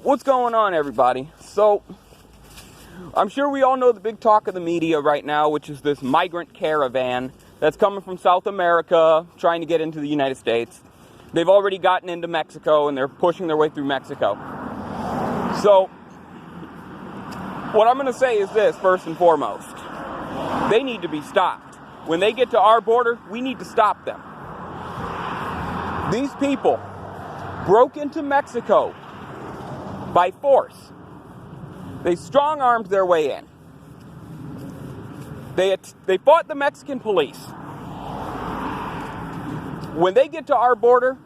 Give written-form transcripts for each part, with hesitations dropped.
What's going on, everybody? So, I'm sure we all know the big talk of the media right now, which is this migrant caravan that's coming from South America, trying to get into the United States. They've already gotten into Mexico, and they're pushing their way through Mexico. So, what I'm going to say is this, first and foremost. They need to be stopped. When they get to our border, we need to stop them. These people broke into Mexico by force. They strong-armed their way in. They fought the Mexican police. When they get to our border,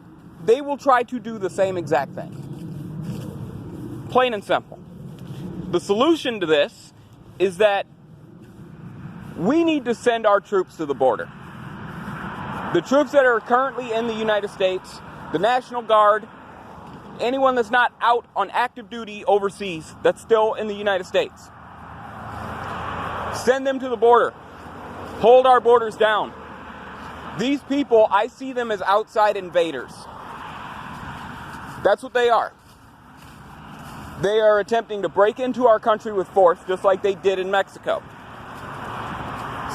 they will try to do the same exact thing. Plain and simple. The solution to this is that we need to send our troops to the border. The troops that are currently in the United States, the National Guard, anyone that's not out on active duty overseas that's still in the United States. Send them to the border. Hold our borders down. These people, I see them as outside invaders. That's what they are. They are attempting to break into our country with force, just like they did in Mexico.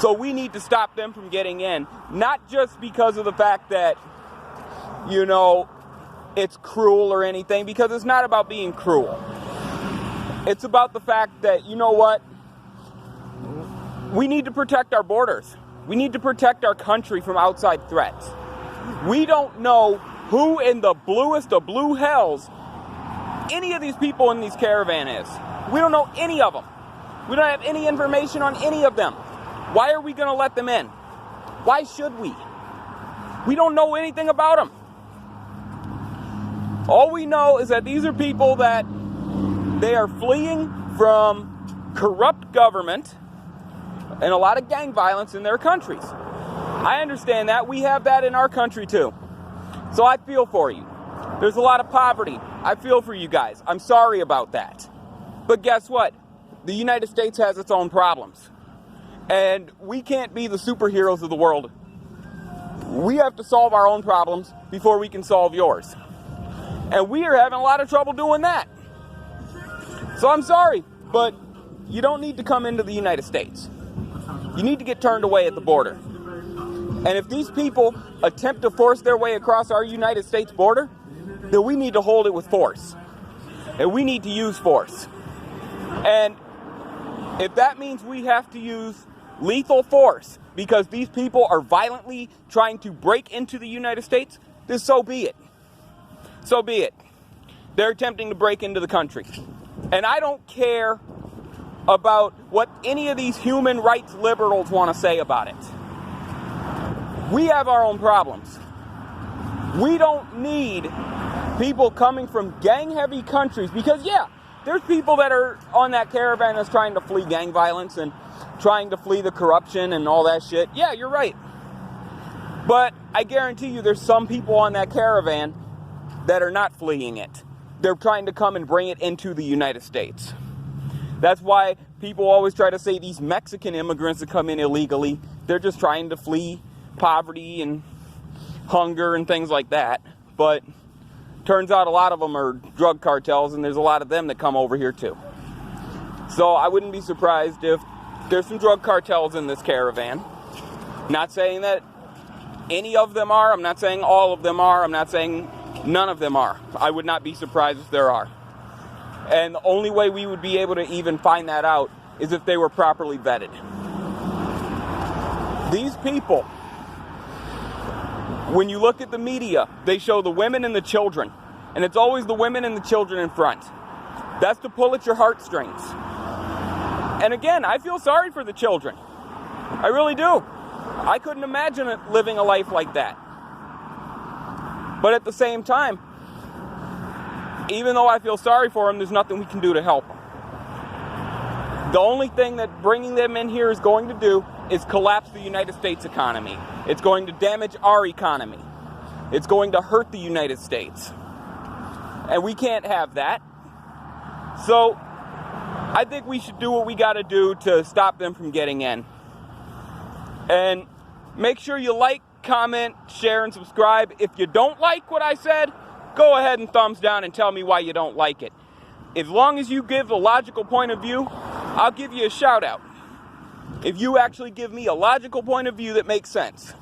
So we need to stop them from getting in. Not just because of the fact that, it's cruel or anything, because it's not about being cruel. It's about the fact that, we need to protect our borders. We need to protect our country from outside threats. We don't know who in the bluest of blue hells any of these people in these caravan is. We don't know any of them. We don't have any information on any of them. Why are we going to let them in? Why should we? We don't know anything about them. All we know is that these are people that they are fleeing from corrupt government and a lot of gang violence in their countries. I understand that. We have that in our country too. So I feel for you. There's a lot of poverty. I feel for you guys. I'm sorry about that. But guess what? The United States has its own problems. And we can't be the superheroes of the world. We have to solve our own problems before we can solve yours. And we are having a lot of trouble doing that. So I'm sorry, but you don't need to come into the United States. You need to get turned away at the border. And if these people attempt to force their way across our United States border, then we need to hold it with force. And we need to use force. And if that means we have to use lethal force because these people are violently trying to break into the United States, then so be it. So be it. They're attempting to break into the country. And I don't care about what any of these human rights liberals want to say about it. We have our own problems. We don't need people coming from gang-heavy countries because, there's people that are on that caravan that's trying to flee gang violence and trying to flee the corruption and all that shit. Yeah, you're right. But I guarantee you there's some people on that caravan that are not fleeing it. They're trying to come and bring it into the United States. That's why people always try to say these Mexican immigrants that come in illegally, they're just trying to flee poverty and hunger and things like that. But turns out a lot of them are drug cartels, and there's a lot of them that come over here too. So I wouldn't be surprised if there's some drug cartels in this caravan. Not saying that any of them are. I'm not saying all of them are. I'm not saying none of them are. I would not be surprised if there are. And the only way we would be able to even find that out is if they were properly vetted. These people, when you look at the media, they show the women and the children. And it's always the women and the children in front. That's to pull at your heartstrings. And again, I feel sorry for the children. I really do. I couldn't imagine living a life like that. But at the same time, even though I feel sorry for them, there's nothing we can do to help them. The only thing that bringing them in here is going to do is collapse the United States economy. It's going to damage our economy. It's going to hurt the United States. And we can't have that. So I think we should do what we got to do to stop them from getting in. And make sure you like, comment, share, and subscribe. If you don't like what I said, go ahead and thumbs down and tell me why you don't like it. as long as you give a logical point of view, I'll give you a shout out. If you actually give me a logical point of view that makes sense.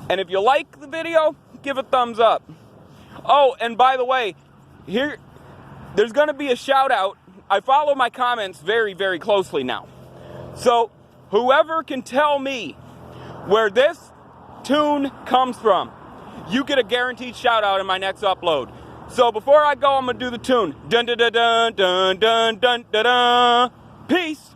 And if you like the video, give a thumbs up. Oh, and by the way, there's going to be a shout out. I follow my comments very, very closely now. So whoever can tell me where this tune comes from, you get a guaranteed shout out in my next upload. So before I go, I'm going to do the tune. Dun dun dun dun dun dun dun dun. Peace.